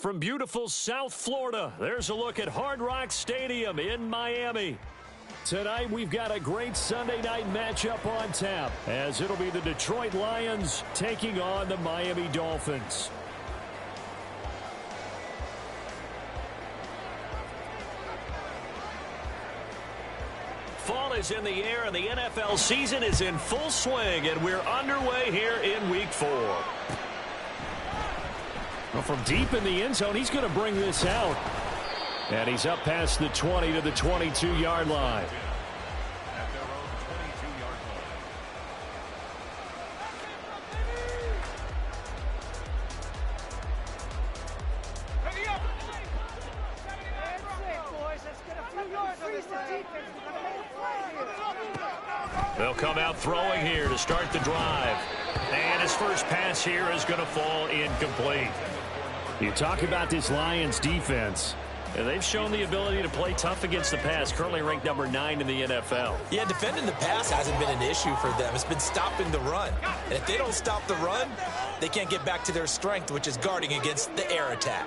from beautiful South Florida, there's a look at Hard Rock Stadium in Miami. Tonight, we've got a great Sunday night matchup on tap, as it'll be the Detroit Lions taking on the Miami Dolphins. Fall is in the air, and the NFL season is in full swing, and we're underway here in Week 4. Well, from deep in the end zone, he's going to bring this out. And he's up past the 20 to the 22-yard line. At their own 22-yard line. They'll come out throwing here to start the drive. And his first pass here is going to fall incomplete. You talk about this Lions defense. And they've shown the ability to play tough against the pass, currently ranked number 9 in the NFL. Yeah, defending the pass hasn't been an issue for them. It's been stopping the run. And if they don't stop the run, they can't get back to their strength, which is guarding against the air attack.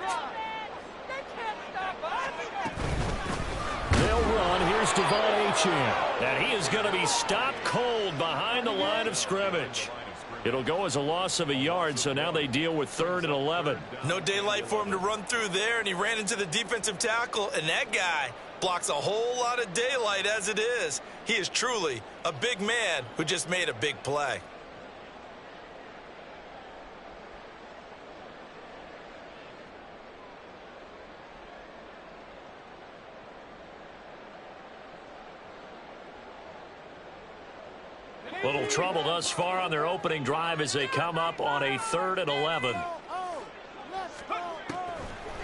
They'll run. Here's Devon Achane. And he is going to be stopped cold behind the line of scrimmage. It'll go as a loss of a yard, so now they deal with 3rd and 11. No daylight for him to run through there, and he ran into the defensive tackle, and that guy blocks a whole lot of daylight as it is. He is truly a big man who just made a big play. Little trouble thus far on their opening drive as they come up on a 3rd and 11.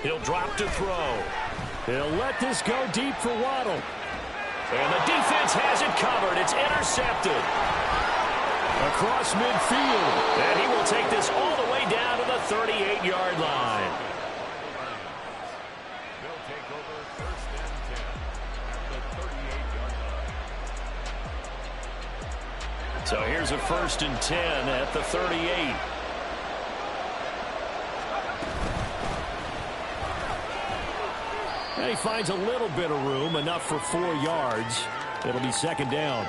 He'll drop to throw. He'll let this go deep for Waddle. And the defense has it covered. It's intercepted. Across midfield. And he will take this all the way down to the 38-yard line. They'll take over 1st and 10 at the 38-yard line. So here's a 1st and 10 at the 38. And he finds a little bit of room, enough for 4 yards. It'll be 2nd down.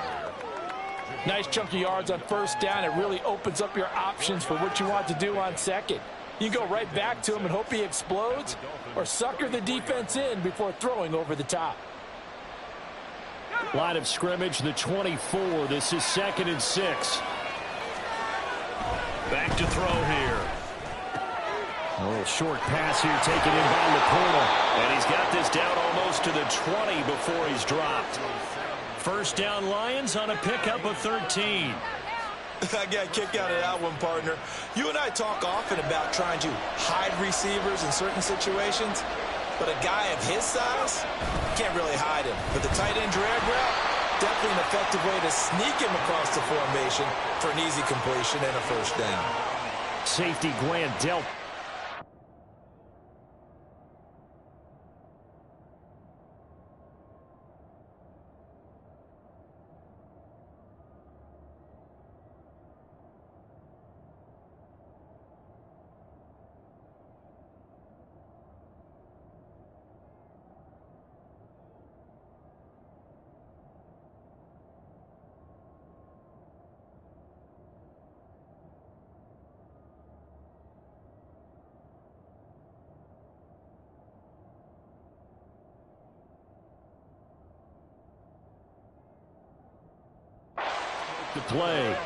Nice chunky yards on 1st down. It really opens up your options for what you want to do on 2nd. You can go right back to him and hope he explodes, or sucker the defense in before throwing over the top. Line of scrimmage, the 24. This is 2nd and 6. Back to throw here. A little short pass here taken in by Laporta. And he's got this down almost to the 20 before he's dropped. 1st down Lions on a pickup of 13. I got a kick out of that one, partner. You and I talk often about trying to hide receivers in certain situations. But a guy of his size, can't really hide him. But the tight end drag route, definitely an effective way to sneak him across the formation for an easy completion and a 1st down. Safety Grant dealt. The play.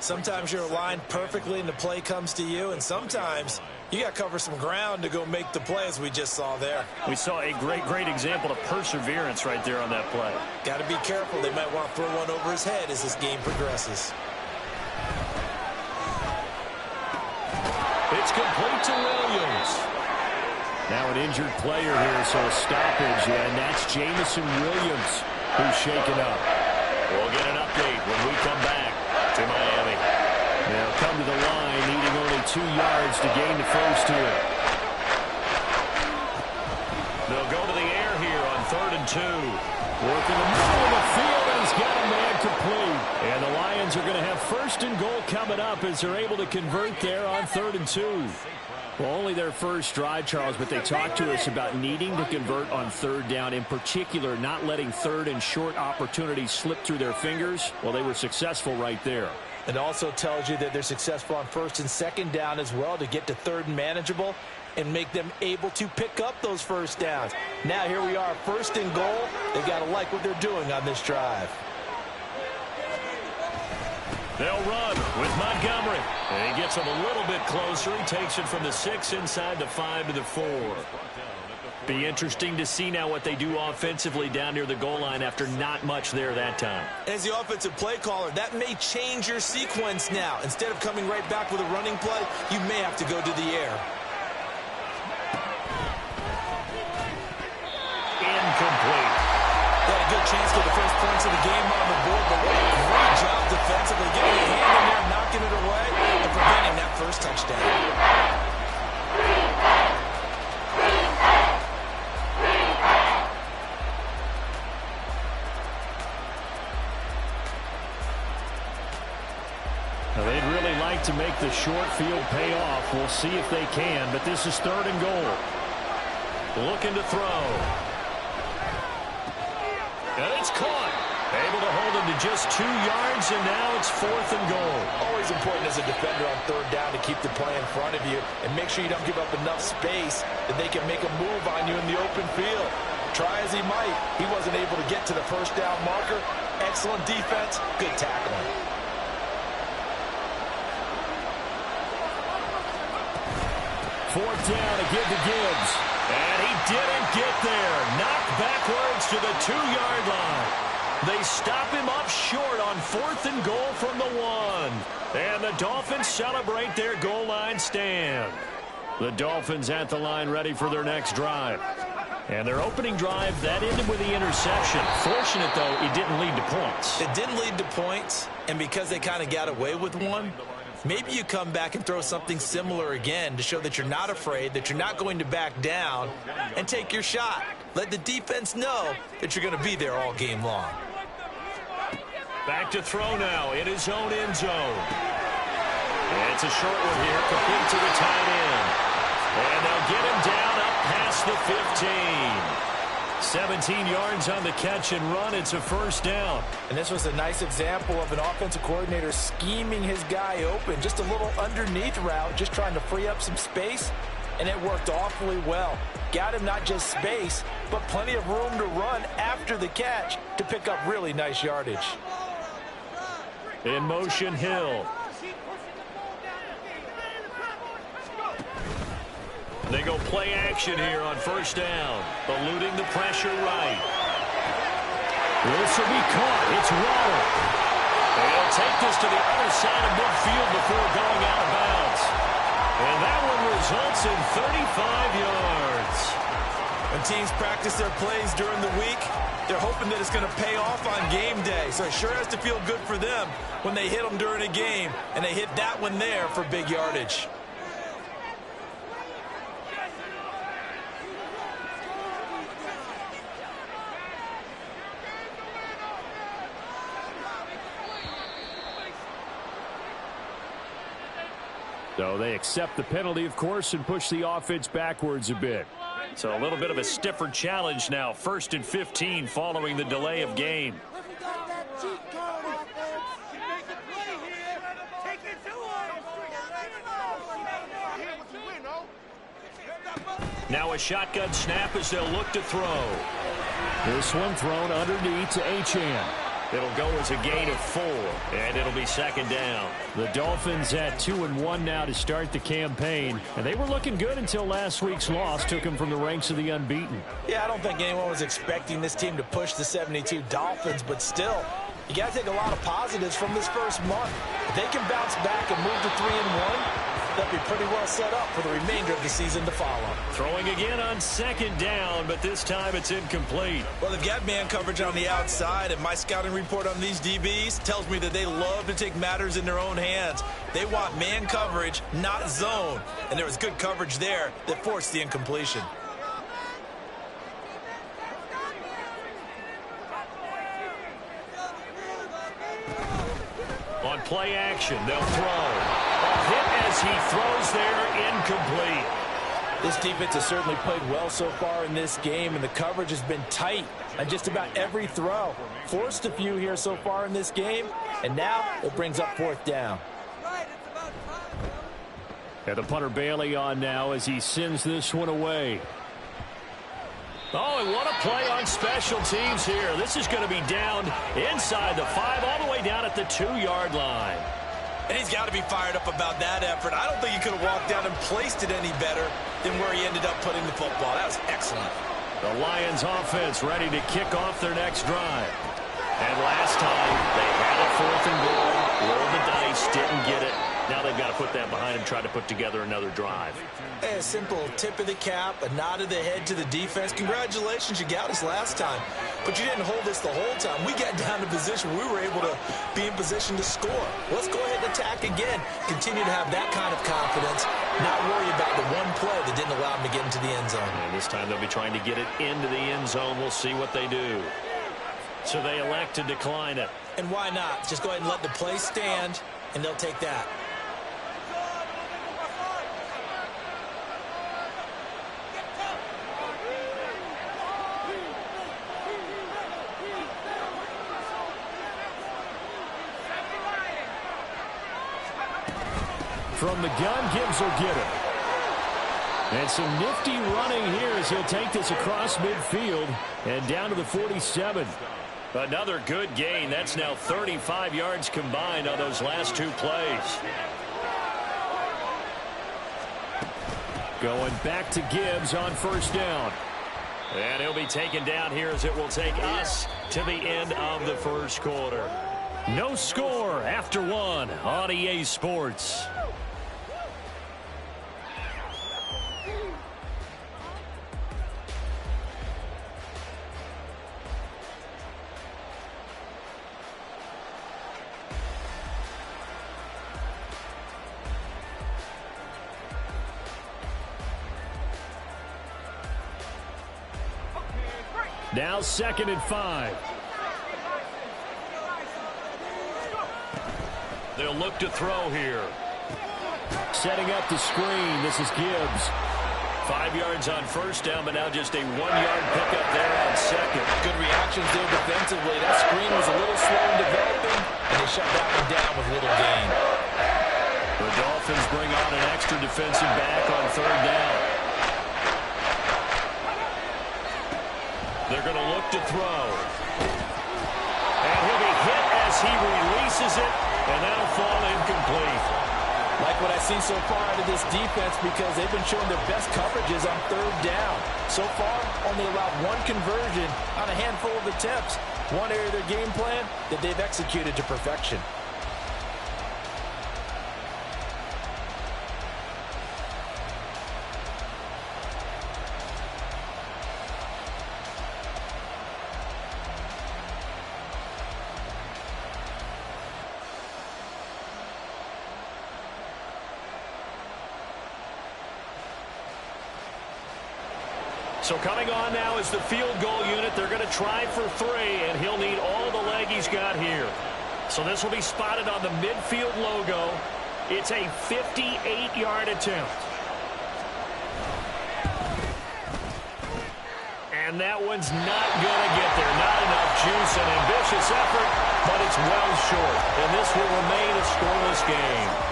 Sometimes you're aligned perfectly and the play comes to you, and sometimes you got to cover some ground to go make the play, as we just saw there. We saw a great example of perseverance right there on that play. Got to be careful. They might want to throw one over his head as this game progresses. It's complete to Williams. Now an injured player here, so a stoppage, and that's Jamison Williams who's shaken up. We'll get an update when we come back to Miami. They'll come to the line, needing only 2 yards to gain the 1st here. They'll go to the air here on 3rd and 2. Working the middle of the field, and he's got a man complete. And the Lions are going to have 1st and goal coming up as they're able to convert there on 3rd and 2. Well, only their first drive, Charles, but they talked to us about needing to convert on third down, in particular not letting third and short opportunities slip through their fingers. Well, they were successful right there. It also tells you that they're successful on first and second down as well to get to third and manageable and make them able to pick up those first downs. Now here we are, first and goal. They've got to like what they're doing on this drive. They'll run with Montgomery. And he gets him a little bit closer. He takes it from the 6 inside the 5 to the 4. Be interesting to see now what they do offensively down near the goal line after not much there that time. As the offensive play caller, that may change your sequence now. Instead of coming right back with a running play, you may have to go to the air. Incomplete. They had a good chance to get the first points of the game on the board, but what a great job defensively, getting a hand in there, knocking it away, and preventing that first touchdown. Now, they'd really like to make the short field pay off. We'll see if they can, but this is third and goal. Looking to throw. And it's caught. Able to hold him to just 2 yards, and now it's fourth and goal. Always important as a defender on third down to keep the play in front of you and make sure you don't give up enough space that they can make a move on you in the open field. Try as he might, he wasn't able to get to the first down marker. Excellent defense, good tackling. Fourth down to give to Gibbs. And he didn't get there. Knocked backwards to the 2-yard line. They stop him up short on fourth and goal from the 1. And the Dolphins celebrate their goal line stand. The Dolphins at the line ready for their next drive. And their opening drive, that ended with the interception. Fortunate, though, it didn't lead to points. It didn't lead to points, and because they kind of got away with one, maybe you come back and throw something similar again to show that you're not afraid, that you're not going to back down, and take your shot. Let the defense know that you're going to be there all game long. Back to throw now in his own end zone. And it's a short one here, complete to the tight end. And they'll get him down up past the 15. 17 yards on the catch and run. It's a first down. And this was a nice example of an offensive coordinator scheming his guy open. Just a little underneath route, just trying to free up some space, and it worked awfully well. Got him not just space, but plenty of room to run after the catch to pick up really nice yardage. In motion, Hill. They go play action here on first down. Eluding the pressure right. This will be caught. It's Waddle. They'll take this to the other side of midfield before going out of bounds. And that one results in 35 yards. When teams practice their plays during the week, they're hoping that it's going to pay off on game day. So it sure has to feel good for them when they hit them during a game, and they hit that one there for big yardage. So they accept the penalty, of course, and push the offense backwards a bit. So a little bit of a stiffer challenge now. First and 15 following the delay of game. Now a shotgun snap as they'll look to throw. This one thrown underneath to Achane. It'll go as a gain of 4, and it'll be second down. The Dolphins at 2-1 now to start the campaign, and they were looking good until last week's loss took them from the ranks of the unbeaten. Yeah, I don't think anyone was expecting this team to push the 72 Dolphins, but still, you got to take a lot of positives from this first month. If they can bounce back and move to 3-1, they'll be pretty well set up for the remainder of the season to follow. Throwing again on second down, but this time it's incomplete. Well, they've got man coverage on the outside, and my scouting report on these DBs tells me that they love to take matters in their own hands. They want man coverage, not zone. And there was good coverage there that forced the incompletion. On play action, they'll throw. A hit as as he throws there, incomplete. This defense has certainly played well so far in this game, and the coverage has been tight on just about every throw. Forced a few here so far in this game, and now it brings up fourth down. And the punter Bailey on now as he sends this one away. Oh, and what a play on special teams here. This is going to be down inside the 5, all the way down at the 2-yard line. And he's got to be fired up about that effort. I don't think he could have walked down and placed it any better than where he ended up putting the football. That was excellent. The Lions offense ready to kick off their next drive. And last time, they had a 4th and goal, rolled the dice, didn't get it. Now they've got to put that behind them, try to put together another drive. A simple tip of the cap, a nod of the head to the defense. Congratulations, you got us last time. But you didn't hold us the whole time. We got down to position where we were able to be in position to score. Let's go ahead and attack again. Continue to have that kind of confidence. Not worry about the one play that didn't allow them to get into the end zone. And this time they'll be trying to get it into the end zone. We'll see what they do. So they elect to decline it. And why not? Just go ahead and let the play stand, and they'll take that. From the gun, Gibbs will get it. And some nifty running here as he'll take this across midfield and down to the 47. Another good gain. That's now 35 yards combined on those last 2 plays. Going back to Gibbs on first down. And he'll be taken down here as it will take us to the end of the first quarter. No score after 1 on EA Sports. Now 2nd and 5. They'll look to throw here. Setting up the screen. This is Gibbs. 5 yards on first down, but now just a 1-yard pickup there on 2nd. Good reactions there defensively. That screen was a little slow in developing, and they shut that one down with little gain. The Dolphins bring on an extra defensive back on 3rd down. They're going to look to throw. And he'll be hit as he releases it, and that'll fall incomplete. Like what I've seen so far out of this defense because they've been showing their best coverages on 3rd down. So far, only allowed 1 conversion on a handful of attempts. One area of their game plan that they've executed to perfection. So coming on now is the field goal unit. They're going to try for 3, and he'll need all the leg he's got here. So this will be spotted on the midfield logo. It's a 58-yard attempt. And that one's not going to get there. Not enough juice, an ambitious effort, but it's well short. And this will remain a scoreless game.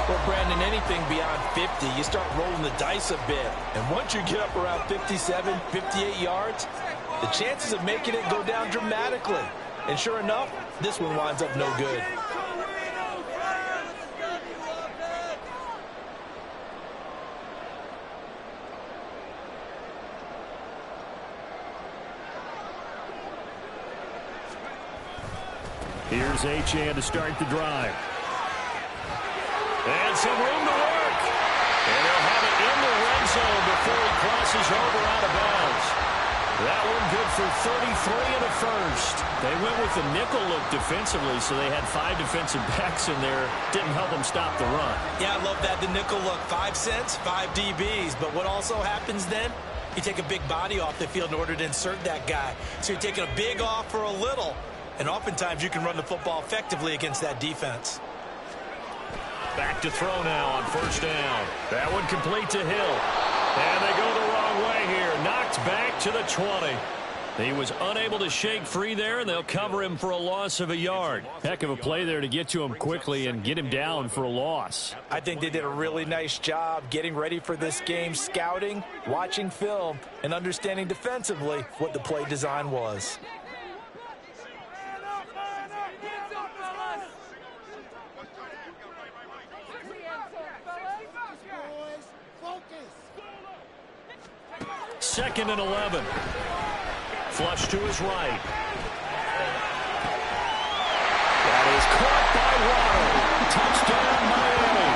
Well, Brandon, anything beyond 50, you start rolling the dice a bit. And once you get up around 57, 58 yards, the chances of making it go down dramatically. And sure enough, this one winds up no good. Here's Achane to start the drive. And some room to work. And they'll have it in the red zone before he crosses over out of bounds. That one good for 33 and a first. They went with the nickel look defensively, so they had 5 defensive backs in there. Didn't help them stop the run. Yeah, I love that, the nickel look. 5 cents, 5 DBs. But what also happens then? You take a big body off the field in order to insert that guy. So you're taking a big off for a little. And oftentimes you can run the football effectively against that defense. Back to throw now on first down. That one complete to Hill. And they go the wrong way here. Knocked back to the 20. He was unable to shake free there, and they'll cover him for a loss of a yard. Heck of a play there to get to him quickly and get him down for a loss. I think they did a really nice job getting ready for this game, scouting, watching film, and understanding defensively what the play design was. Second and 11. Flush to his right. That is caught by Waddle. Touchdown, Miami.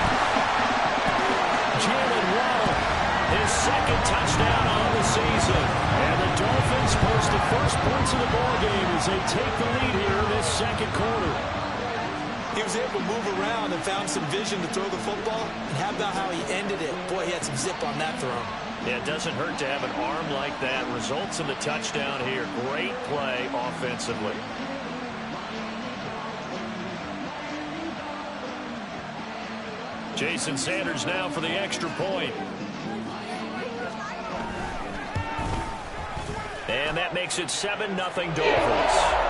Jalen Waddle, his second touchdown on the season. And the Dolphins post the first points of the ball game as they take the lead here in this second quarter. He was able to move around and found some vision to throw the football. And how about how he ended it? Boy, he had some zip on that throw. Yeah, it doesn't hurt to have an arm like that. Results in the touchdown here. Great play offensively. Jason Sanders now for the extra point. And that makes it 7-0 Dolphins.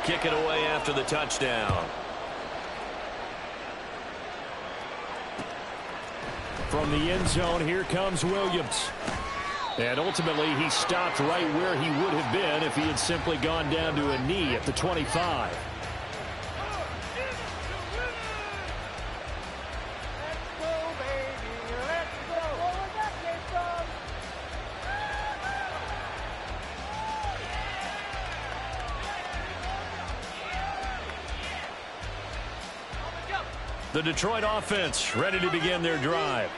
Kick it away after the touchdown. From the end zone, here comes Williams. And ultimately, he stopped right where he would have been if he had simply gone down to a knee at the 25. The Detroit offense ready to begin their drive.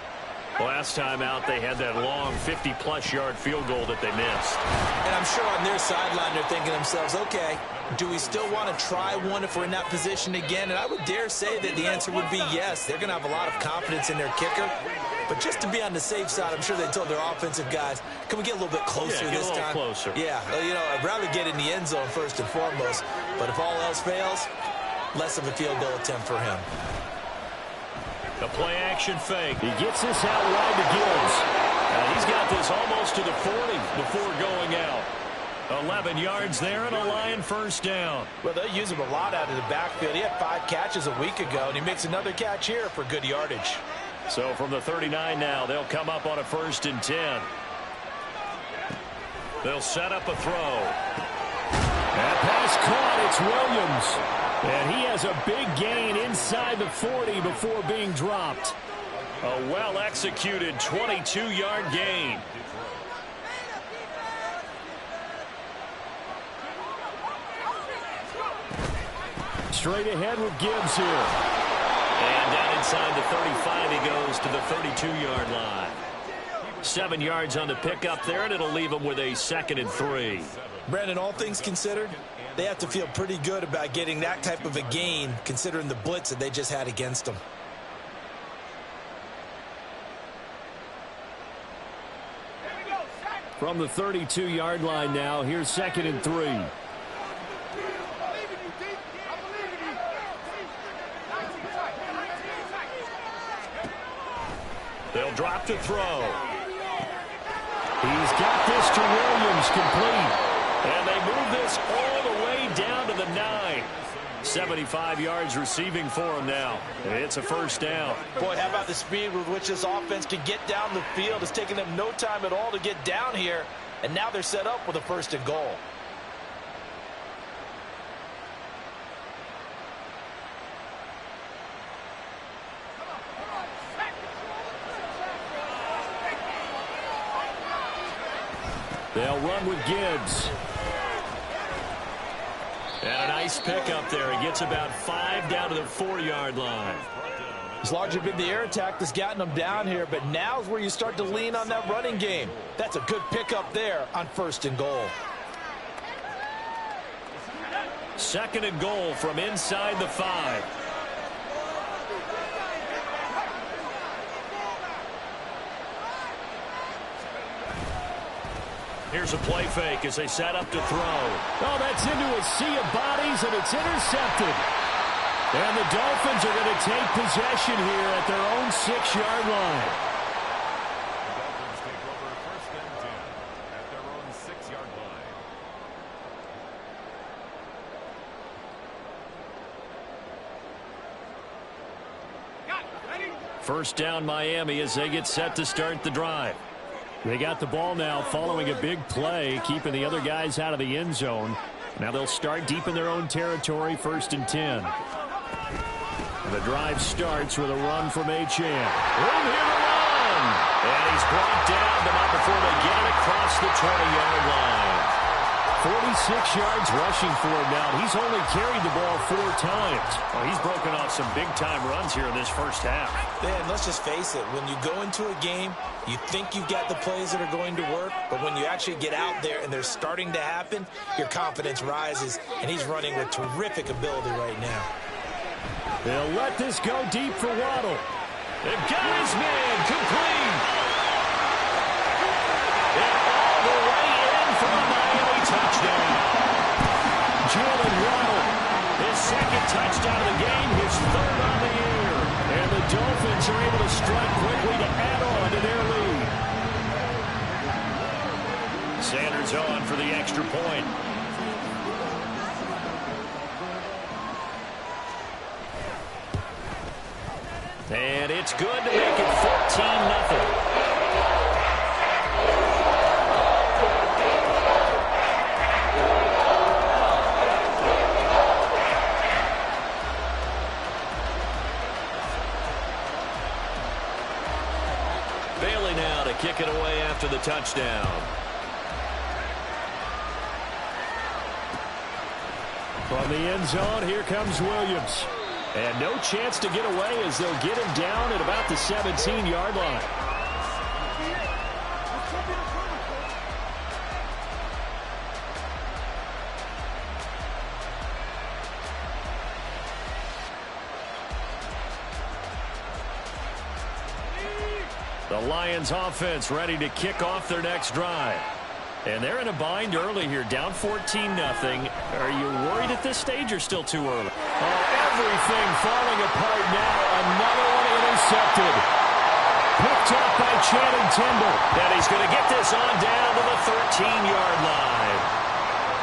Last time out, they had that long 50-plus yard field goal that they missed. And I'm sure on their sideline they're thinking to themselves, okay, do we still want to try one if we're in that position again? And I would dare say that the answer would be yes. They're going to have a lot of confidence in their kicker. But just to be on the safe side, I'm sure they told their offensive guys, can we get a little bit closer this time? Closer. Yeah, you know, I'd rather get in the end zone first and foremost. But if all else fails, less of a field goal attempt for him. The play-action fake. He gets this out wide to Gibbs. And he's got this almost to the 40 before going out. 11 yards there and a Lion first down. Well, they'll use him a lot out of the backfield. He had 5 catches a week ago, and he makes another catch here for good yardage. So from the 39 now, they'll come up on a 1st and 10. They'll set up a throw. That pass caught. It's Williams. And he has a big gain inside the 40 before being dropped. A well-executed 22-yard gain. Straight ahead with Gibbs here. And down inside the 35, he goes to the 32-yard line. 7 yards on the pickup there, and it'll leave him with a 2nd and 3. Brandon, all things considered, they have to feel pretty good about getting that type of a gain, considering the blitz that they just had against them. From the 32-yard line now, here's 2nd and 3. They'll drop to throw. He's got this to Williams, complete. And they move this all the way down to the 9. 75 yards receiving for him now. It's a first down. Boy, how about the speed with which this offense can get down the field? It's taken them no time at all to get down here. And now they're set up with a 1st and goal. They'll run with Gibbs. And a nice pickup there. He gets about 5 down to the 4-yard line. It's largely been the air attack that's gotten them down here, but now's where you start to lean on that running game. That's a good pickup there on 1st and goal. 2nd and goal from inside the 5. Here's a play fake as they set up to throw. Oh, that's into a sea of bodies, and it's intercepted. And the Dolphins are going to take possession here at their own 6-yard line. The Dolphins take over first and 10 at their own 6-yard line. First down Miami as they get set to start the drive. They got the ball now following a big play, keeping the other guys out of the end zone. Now they'll start deep in their own territory, first and 10. The drive starts with a run from Achane. Room here to run. And he's brought down, but not before they get it across the 20-yard line. 46 yards rushing for him now. He's only carried the ball 4 times. Well, he's broken off some big-time runs here in this first half. Man, let's just face it. When you go into a game, you think you've got the plays that are going to work, but when you actually get out there and they're starting to happen, your confidence rises, and he's running with terrific ability right now. They'll let this go deep for Waddle. They've got his man complete. And all the way in for a Miami touchdown. Jalen Waddle, His second touchdown of the game, his third on the year. and the Dolphins are able to strike quickly to add on to their lead. Sanders on for the extra point. And it's good to make it 14-0. Bailey now to kick it away after the touchdown. From the end zone, here comes Williams. And no chance to get away as they'll get him down at about the 17-yard line. The Lions offense ready to kick off their next drive. And they're in a bind early here, down 14-0. Are you worried at this stage or still too early? Oh, everything falling apart now. Another one intercepted. Picked up by Channing Tindall. And he's going to get this on down to the 13-yard line.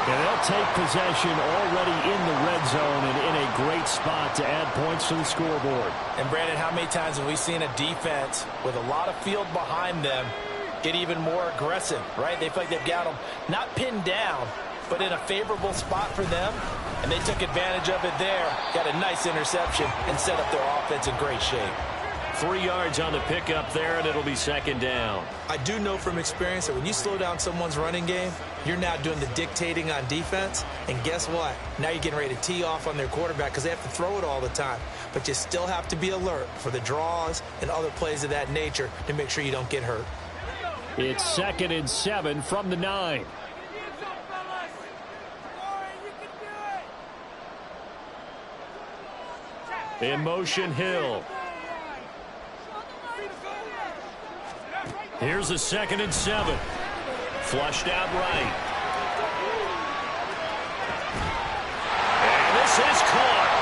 And they'll take possession already in the red zone and in a great spot to add points to the scoreboard. And, Brandon, how many times have we seen a defense with a lot of field behind them get even more aggressive, right? They feel like they've got them not pinned down, but in a favorable spot for them, and they took advantage of it there. Got a nice interception and set up their offense in great shape. 3 yards on the pickup there, and it'll be second down. I do know from experience that when you slow down someone's running game, you're now doing the dictating on defense. And guess what? Now you're getting ready to tee off on their quarterback because they have to throw it all the time. But you still have to be alert for the draws and other plays of that nature to make sure you don't get hurt. It's 2nd and 7 from the 9. In motion, Hill. Here's a 2nd and 7. Flushed out right. And this is caught.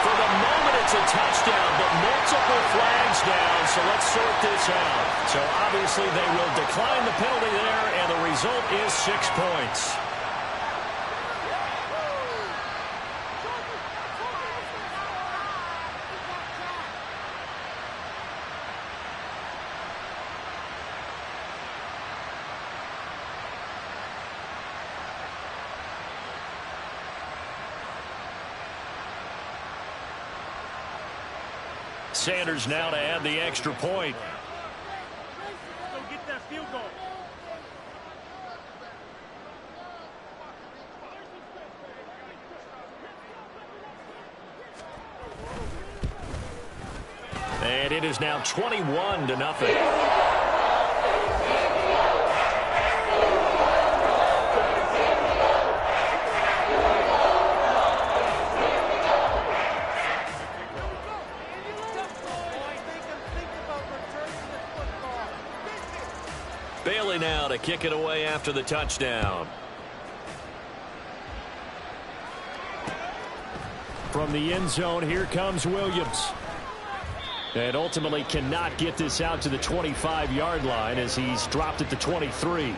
For the moment, it's a touchdown, but multiple flags down, so let's sort this out. So obviously they will decline the penalty there, and the result is 6 points. Sanders now to add the extra point. Go get that field goal. And it is now 21-0. Bailey now to kick it away after the touchdown. From the end zone, here comes Williams. And ultimately cannot get this out to the 25-yard line as he's dropped at the 23.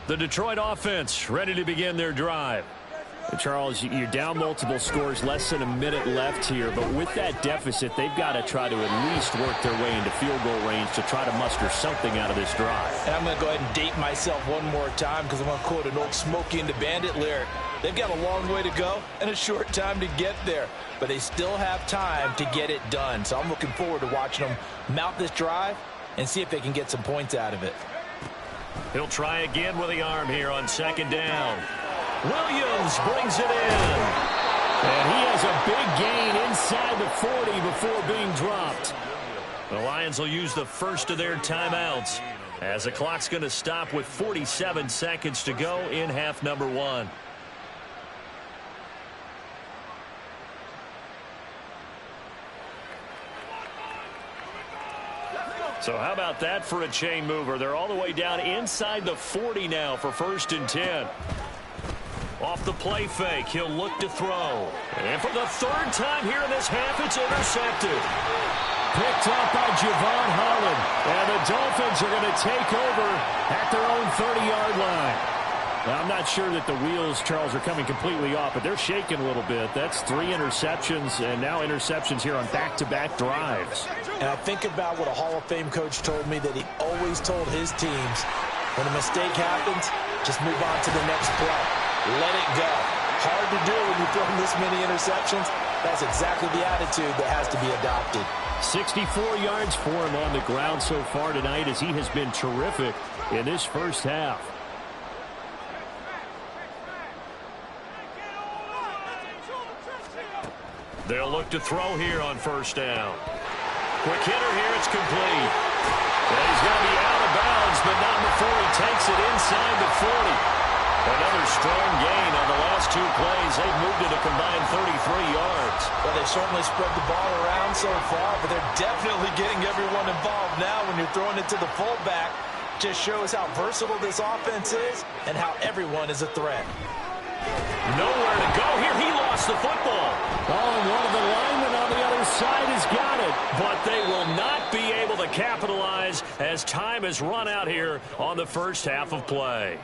The Detroit offense ready to begin their drive. Charles, you're down multiple scores, less than a minute left here, but with that deficit, they've got to try to at least work their way into field goal range to try to muster something out of this drive. And I'm going to go ahead and date myself one more time because I'm going to quote an old Smokey and the Bandit lyric. They've got a long way to go and a short time to get there, but they still have time to get it done. So I'm looking forward to watching them mount this drive and see if they can get some points out of it. He'll try again with the arm here on second down. Williams brings it in. And he has a big gain inside the 40 before being dropped. The Lions will use the first of their timeouts as the clock's going to stop with 47 seconds to go in half number 1. So how about that for a chain mover? They're all the way down inside the 40 now for 1st and 10. Off the play fake, he'll look to throw. And for the 3rd time here in this half, it's intercepted. Picked up by Javon Holland. And the Dolphins are going to take over at their own 30-yard line. Now, I'm not sure that the wheels, Charles, are coming completely off, but they're shaking a little bit. That's 3 interceptions, and now interceptions here on back-to-back drives. And I think about what a Hall of Fame coach told me that he always told his teams, when a mistake happens, just move on to the next play. Let it go. Hard to do when you're throwing this many interceptions. That's exactly the attitude that has to be adopted. 64 yards for him on the ground so far tonight as he has been terrific in this first half. They'll look to throw here on 1st down. Quick hitter here, it's complete. And he's going to be out of bounds, but not before he takes it inside the 40. Another strong gain on the last 2 plays. They've moved it a combined 33 yards. Well, they've certainly spread the ball around so far, but they're definitely getting everyone involved now when you're throwing it to the fullback. Just shows how versatile this offense is and how everyone is a threat. Nowhere to go here. He lost the football. Oh, and one of the linemen on the other side has got it. But they will not be able to capitalize as time has run out here on the first half of play.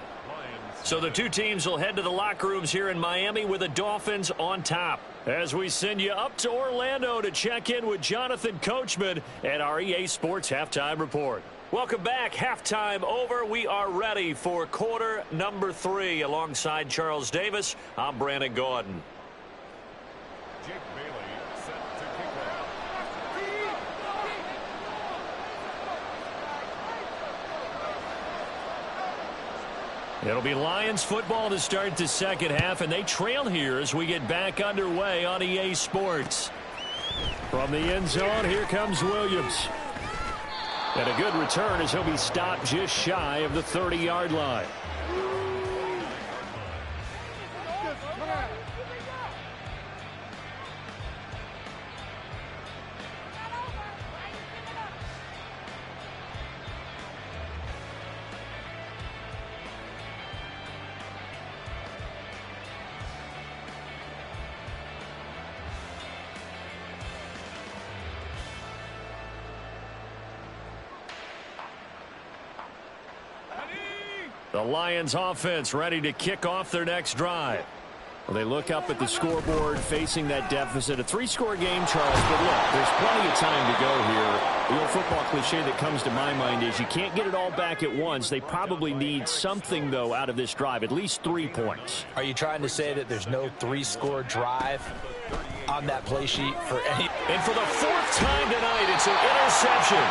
So the 2 teams will head to the locker rooms here in Miami with the Dolphins on top. As we send you up to Orlando to check in with Jonathan Coachman at our EA Sports Halftime Report. Welcome back. Halftime over. We are ready for quarter number 3. Alongside Charles Davis, I'm Brandon Gordon. Jake Bailey set to kick off. It'll be Lions football to start the second half, and they trail here as we get back underway on EA Sports. From the end zone, here comes Williams. And a good return as he'll be stopped just shy of the 30-yard line. The Lions offense ready to kick off their next drive. Well, they look up at the scoreboard facing that deficit. A 3-score game, Charles, but look, there's plenty of time to go here. The old football cliche that comes to my mind is you can't get it all back at once. They probably need something, though, out of this drive, at least 3 points. Are you trying to say that there's no 3-score drive on that play sheet for any? And for the 4th time tonight, it's an interception.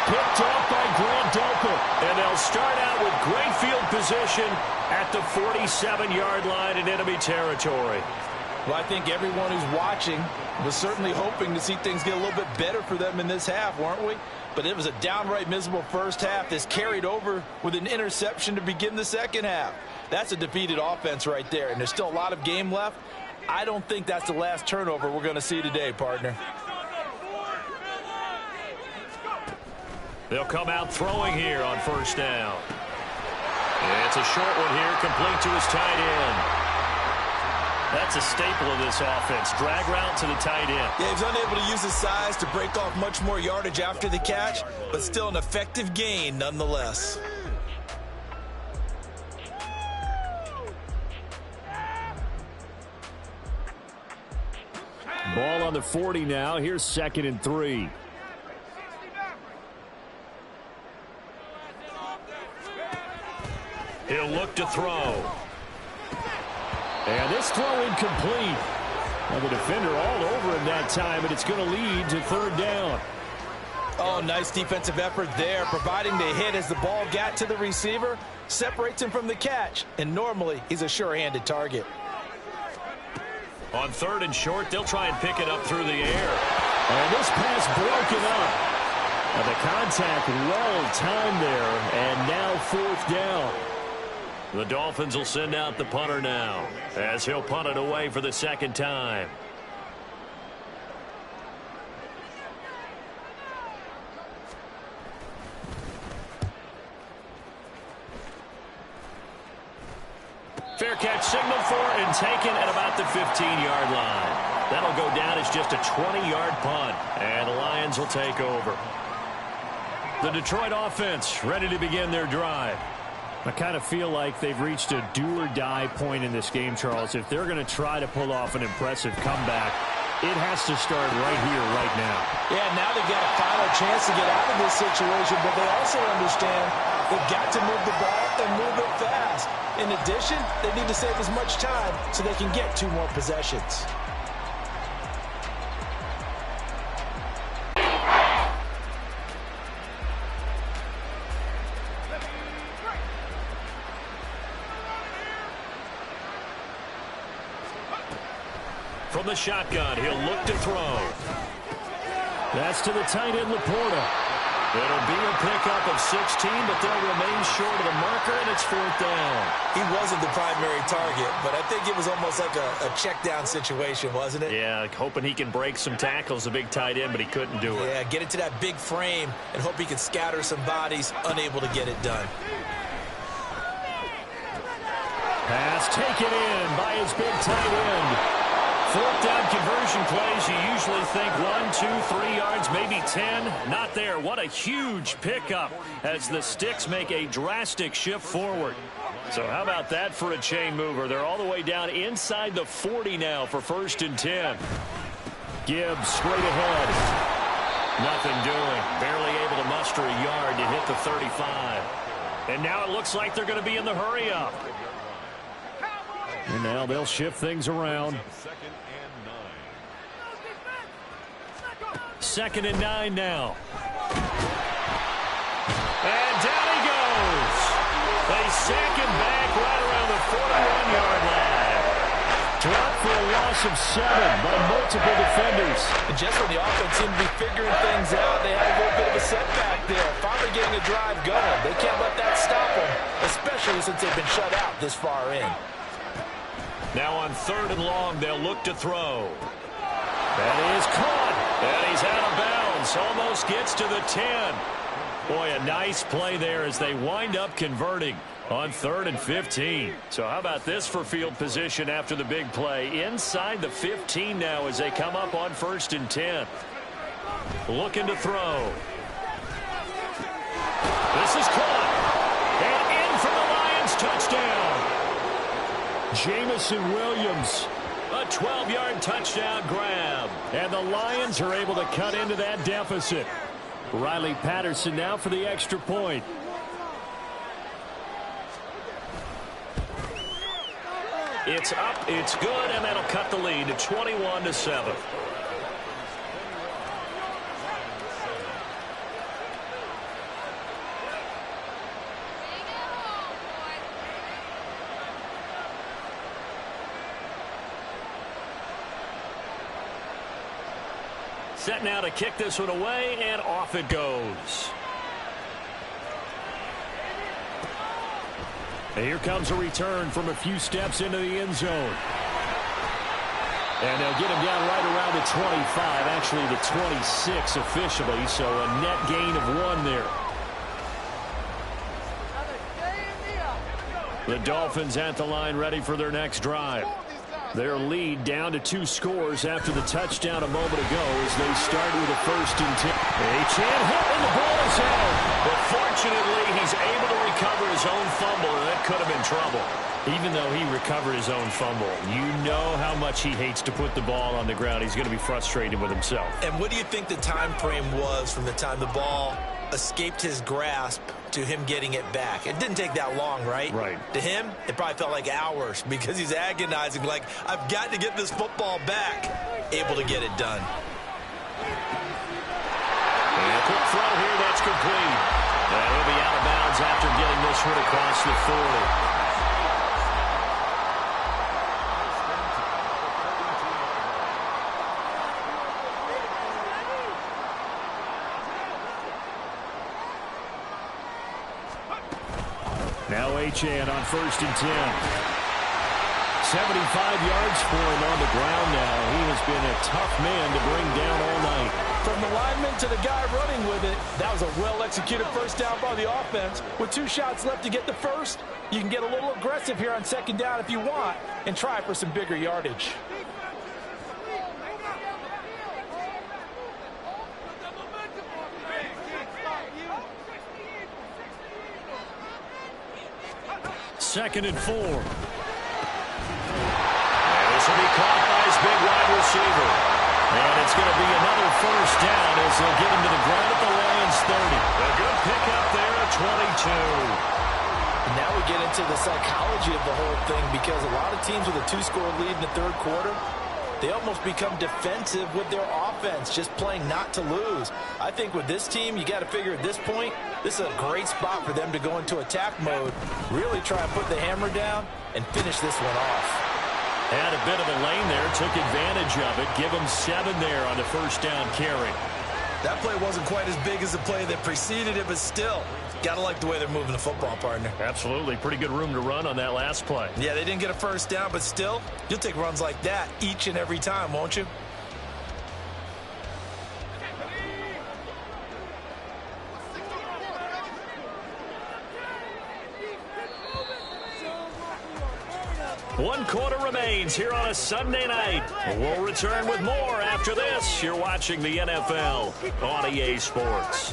Picked up by Grant Delpit. And they'll start out with great field position at the 47-yard line in enemy territory. Well, I think everyone who's watching was certainly hoping to see things get a little bit better for them in this half, weren't we? But it was a downright miserable first half. This carried over with an interception to begin the second half. That's a defeated offense right there, and there's still a lot of game left. I don't think that's the last turnover we're going to see today, partner. They'll come out throwing here on first down. It's a short one here, complete to his tight end. That's a staple of this offense. Drag route to the tight end. Yeah, he's unable to use his size to break off much more yardage after the catch, but still an effective gain nonetheless. Ball on the 40 now. Here's 2nd and 3. He'll look to throw. And this throw incomplete. Well, the defender all over him that time, and it's going to lead to 3rd down. Oh, nice defensive effort there, providing the hit as the ball got to the receiver, separates him from the catch, and normally he's a sure-handed target. On 3rd and short, they'll try and pick it up through the air. And this pass broken up. And the contact well timed there, and now 4th down. The Dolphins will send out the punter now, as he'll punt it away for the 2nd time. Fair catch signaled for and taken at about the 15-yard line. That'll go down as just a 20-yard punt, and the Lions will take over. The Detroit offense ready to begin their drive. I kind of feel like they've reached a do-or-die point in this game, Charles. If they're going to try to pull off an impressive comeback, it has to start right here, right now. Yeah, now they've got a final chance to get out of this situation, but they also understand they've got to move the ball and move it fast. In addition, they need to save as much time so they can get 2 more possessions. From the shotgun, he'll look to throw. That's to the tight end, Laporta. It'll be a pickup of 16, but they'll remain short of the marker, and it's 4th down. He wasn't the primary target, but I think it was almost like a check-down situation, wasn't it? Yeah, hoping he can break some tackles, a big tight end, but he couldn't do it. Yeah, get into that big frame and hope he can scatter some bodies, unable to get it done. Pass taken in by his big tight end. 4th down conversion plays, you usually think 1, 2, 3 yards, maybe 10. Not there. What a huge pickup as the Sticks make a drastic shift forward. So how about that for a chain mover? They're all the way down inside the 40 now for 1st and 10. Gibbs straight ahead. Nothing doing. Barely able to muster a yard to hit the 35. And now it looks like they're going to be in the hurry up. And now they'll shift things around. 2nd and 9 now. And down he goes. They sack him back right around the 41-yard line. Dropped for a loss of 7 by multiple defenders. And just when the offense seemed to be figuring things out, they had a little bit of a setback there. Finally getting a drive going. They can't let that stop them, especially since they've been shut out this far in. Now on 3rd and long, they'll look to throw. That is caught, and he's out of bounds. Almost gets to the 10. Boy, a nice play there as they wind up converting on 3rd and 15. So how about this for field position after the big play? Inside the 15 now as they come up on 1st and 10. Looking to throw. This is caught. And in for the Lions touchdown. Jamison Williams. A 12-yard touchdown grab. And the Lions are able to cut into that deficit. Riley Patterson now for the extra point. It's up, it's good, and that'll cut the lead to 21-7. Set now to kick this one away, and off it goes. And here comes a return from a few steps into the end zone. And they'll get him down right around the 25, actually the 26 officially, so a net gain of 1 there. The Dolphins at the line ready for their next drive. Their lead down to 2 scores after the touchdown a moment ago as they start with a 1st and 10. Achane hit and the ball is out. But fortunately, he's able to recover his own fumble, and that could have been trouble. Even though he recovered his own fumble, you know how much he hates to put the ball on the ground. He's going to be frustrated with himself. And what do you think the time frame was from the time the ball escaped his grasp to him getting it back? It didn't take that long, right? Right. To him, it probably felt like hours because he's agonizing, like, I've got to get this football back. Able to get it done. And a quick throw here, that's complete. And he'll be out of bounds after getting this one across the 40. Now Achane on 1st and 10. 75 yards for him on the ground now. He has been a tough man to bring down all night. From the lineman to the guy running with it, that was a well-executed 1st down by the offense. With 2 shots left to get the 1st, you can get a little aggressive here on 2nd down if you want and try for some bigger yardage. Second and 4. And this will be caught by his big wide receiver. And it's going to be another 1st down as they'll get him to the ground at the Lions 30. A good pickup there at 22. And now we get into the psychology of the whole thing because a lot of teams with a 2-score lead in the 3rd quarter, they almost become defensive with their offense, just playing not to lose. I think with this team, you got to figure at this point, this is a great spot for them to go into attack mode, really try and put the hammer down and finish this one off. Had a bit of a lane there, took advantage of it. Give him 7 there on the 1st down carry. That play wasn't quite as big as the play that preceded it, but still, got to like the way they're moving the football, partner. Absolutely. Pretty good room to run on that last play. Yeah, they didn't get a 1st down, but still, you'll take runs like that each and every time, won't you? One quarter remains here on a Sunday night. We'll return with more after this. You're watching the NFL on EA Sports.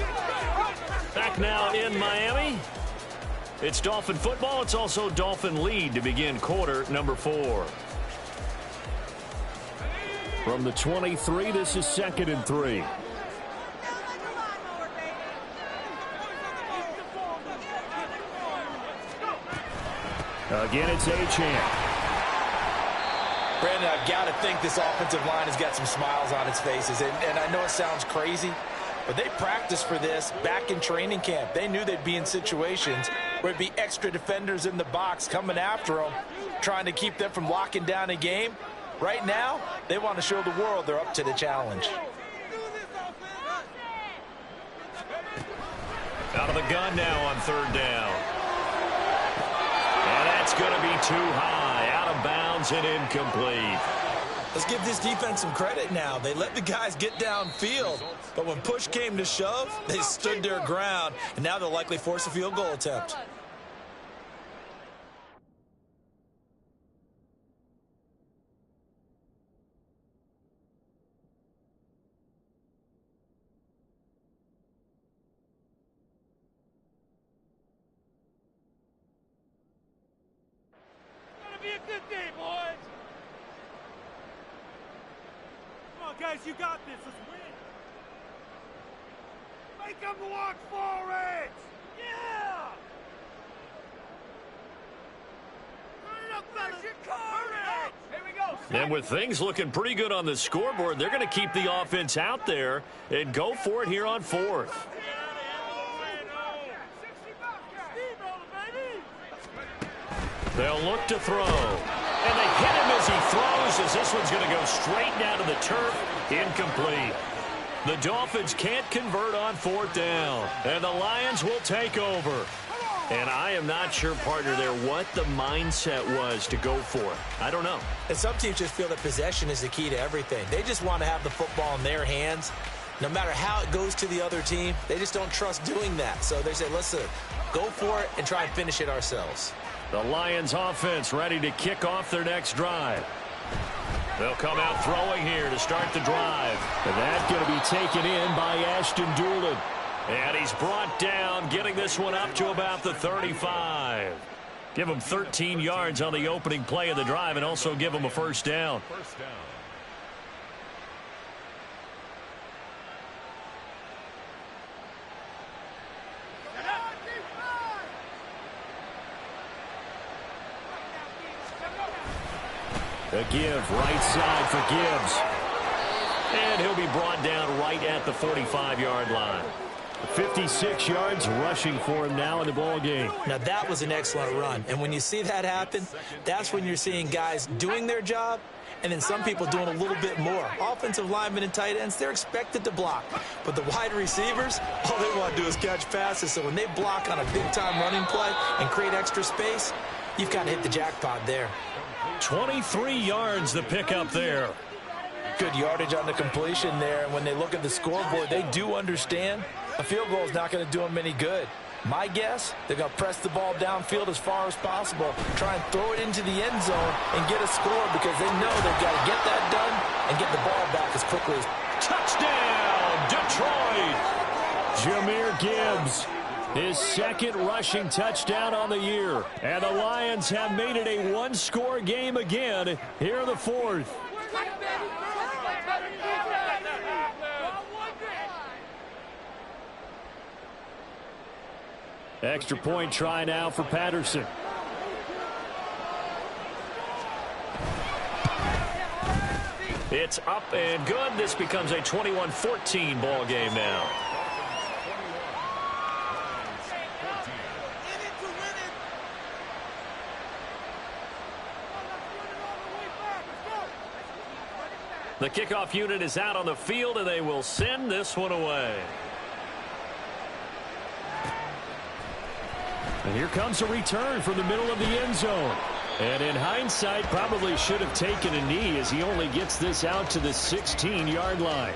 Back now in Miami. It's Dolphin football. It's also Dolphin lead to begin quarter number 4. From the 23, this is 2nd and 3. Again, it's Achane. Brandon, I've got to think this offensive line has got some smiles on its faces. And I know it sounds crazy, but they practiced for this back in training camp. They knew they'd be in situations where it'd be extra defenders in the box coming after them, trying to keep them from locking down a game. Right now, they want to show the world they're up to the challenge. Out of the gun now on 3rd down. And that's going to be too high. Out of bounds and incomplete. Let's give this defense some credit now. They let the guys get downfield, but when push came to shove, they stood their ground, and now they'll likely force a field goal attempt. Guys, you got this. Let's win. Make them walk for it. Yeah. Here we go. And with things looking pretty good on the scoreboard, they're going to keep the offense out there and go for it here on 4th. They'll look to throw. And they hit him as he throws, as this one's going to go straight down to the turf. Incomplete. The Dolphins can't convert on 4th down, and the Lions will take over. And I am not sure, partner, there what the mindset was to go for it. I don't know. And some teams just feel that possession is the key to everything. They just want to have the football in their hands. No matter how it goes to the other team, they just don't trust doing that. So they say, let's go for it and try and finish it ourselves. The Lions offense ready to kick off their next drive. They'll come out throwing here to start the drive. And that's going to be taken in by Ashton Doolin. And he's brought down, getting this one up to about the 35. Give him 13 yards on the opening play of the drive and also give him a first down. A give, right side for Gibbs. And he'll be brought down right at the 45-yard line. 56 yards rushing for him now in the ball game. Now, that was an excellent run. And when you see that happen, that's when you're seeing guys doing their job and then some people doing a little bit more. Offensive linemen and tight ends, they're expected to block. But the wide receivers, all they want to do is catch passes. So when they block on a big-time running play and create extra space, you've kind of hit the jackpot there. 23 yards the pickup there. Good yardage on the completion there. And when they look at the scoreboard, they do understand a field goal is not going to do them any good. My guess, they're going to press the ball downfield as far as possible, try and throw it into the end zone and get a score because they know they've got to get that done and get the ball back as quickly as Touchdown, Detroit! Jahmyr Gibbs, his second rushing touchdown on the year. And the Lions have made it a one-score game again here in the fourth. Extra point try now for Patterson. It's up and good. This becomes a 21-14 ball game now. The kickoff unit is out on the field, and they will send this one away. And here comes a return from the middle of the end zone. And in hindsight, probably should have taken a knee as he only gets this out to the 16-yard line.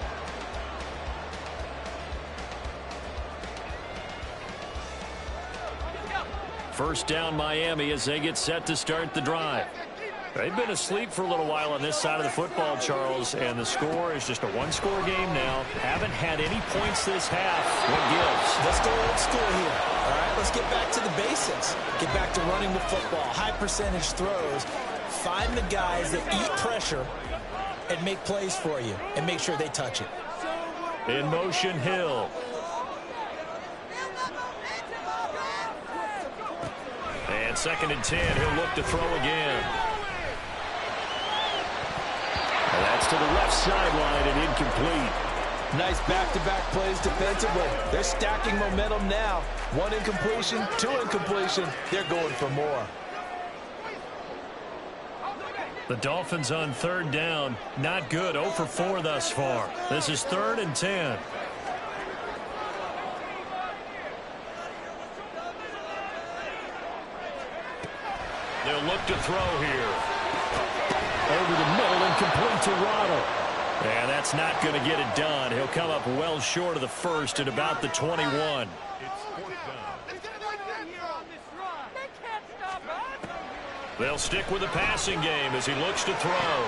First down, Miami, as they get set to start the drive. They've been asleep for a little while on this side of the football, Charles, and the score is just a one-score game now. Haven't had any points this half. What gives? Let's go old school here. All right, let's get back to the basics. Get back to running the football, high percentage throws. Find the guys that eat pressure and make plays for you and make sure they touch it. In motion, Hill. And 2nd and 10, he'll look to throw again. And that's to the left sideline and incomplete. Nice back-to-back plays defensively. They're stacking momentum now. 1 incompletion, 2 incompletion. They're going for more. The Dolphins on 3rd down. Not good. 0 for 4 thus far. This is 3rd and 10. They'll look to throw here. Over the middle and complete to Waddle. And that's not going to get it done. He'll come up well short of the first at about the 21. They'll stick with the passing game as he looks to throw.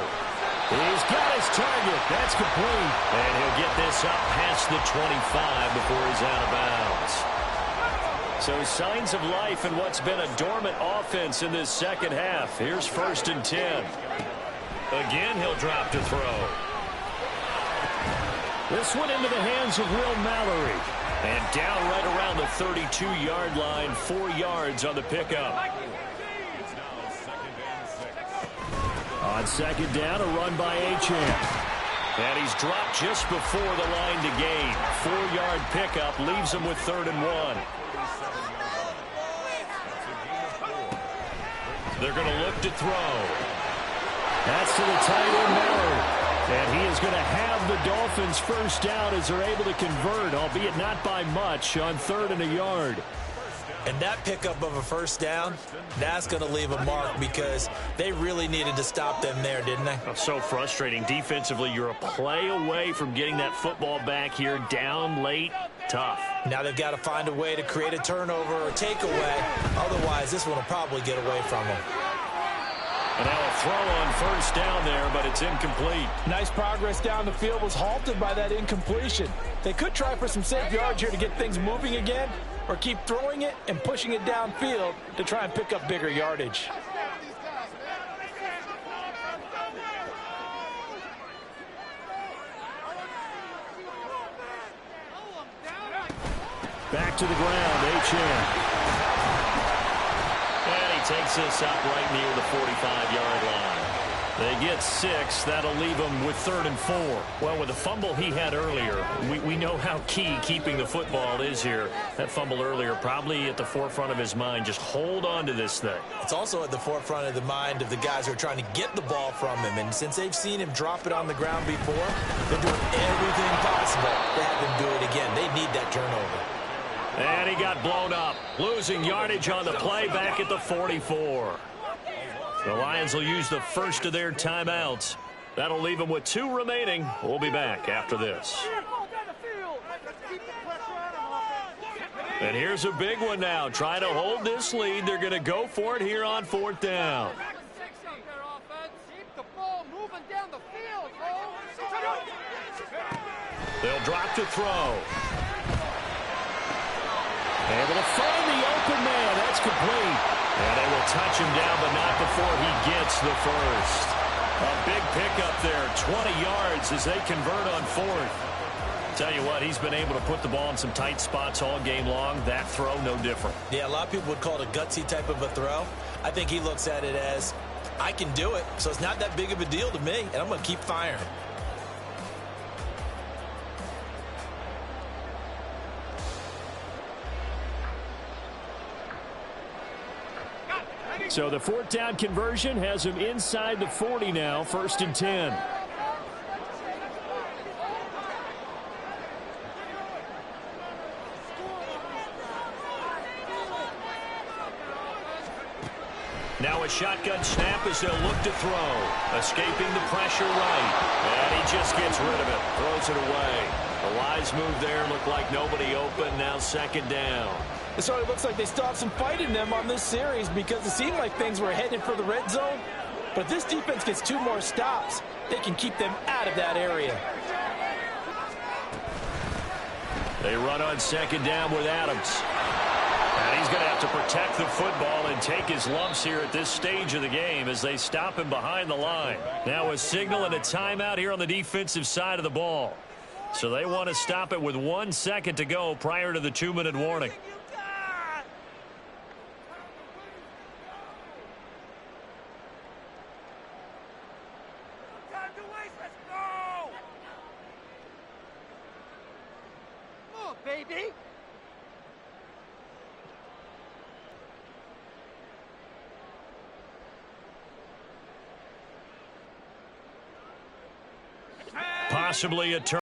He's got his target. That's complete. And he'll get this up past the 25 before he's out of bounds. So signs of life in what's been a dormant offense in this second half. Here's 1st and 10. Again, he'll drop to throw. This one into the hands of Will Mallory. And down right around the 32-yard line, 4 yards on the pickup. On 2nd down, a run by Achane. And he's dropped just before the line to gain. 4-yard pickup leaves him with 3rd and 1. They're going to look to throw. That's to the tight end, Mallory. And he is going to have the Dolphins first down as they're able to convert, albeit not by much, on 3rd and a yard. And that pickup of a first down, that's going to leave a mark because they really needed to stop them there, didn't they? Oh, so frustrating. Defensively, you're a play away from getting that football back here, down late, tough. Now they've got to find a way to create a turnover or takeaway. Otherwise, this one will probably get away from them. And now a throw on first down there, but it's incomplete. Nice progress down the field was halted by that incompletion. They could try for some safe yards here to get things moving again, or keep throwing it and pushing it downfield to try and pick up bigger yardage. Back to the ground, H.M. And he takes this up right near the 45-yard line. They get 6. That'll leave them with 3rd and 4. Well, with the fumble he had earlier, we know how key keeping the football is here. That fumble earlier probably at the forefront of his mind. Just hold on to this thing. It's also at the forefront of the mind of the guys who are trying to get the ball from him. And since they've seen him drop it on the ground before, they're doing everything possible to have him do it again. They need that turnover. And he got blown up. Losing yardage on the play back at the 44. The Lions will use the first of their timeouts. That'll leave them with 2 remaining. We'll be back after this. And here's a big one now. Trying to hold this lead. They're going to go for it here on 4th down. They'll drop to throw. Able to find the open man. That's complete. And they will touch him down, but not before he gets the first. A big pickup there, 20 yards as they convert on 4th. Tell you what, he's been able to put the ball in some tight spots all game long. That throw, no different. Yeah, a lot of people would call it a gutsy type of a throw. I think he looks at it as, I can do it, so it's not that big of a deal to me, and I'm going to keep firing. So the 4th down conversion has him inside the 40 now, 1st and 10. Now a shotgun snap as they'll look to throw. Escaping the pressure right. And he just gets rid of it. Throws it away. A wise move there. Looked like nobody open. Now 2nd down. So it looks like they still have some fight in them on this series because it seemed like things were headed for the red zone. But if this defense gets 2 more stops, they can keep them out of that area. They run on 2nd down with Adams. And he's going to have to protect the football and take his lumps here at this stage of the game as they stop him behind the line. Now a signal and a timeout here on the defensive side of the ball. So they want to stop it with 1 second to go prior to the 2-minute warning. Baby. Possibly a turn.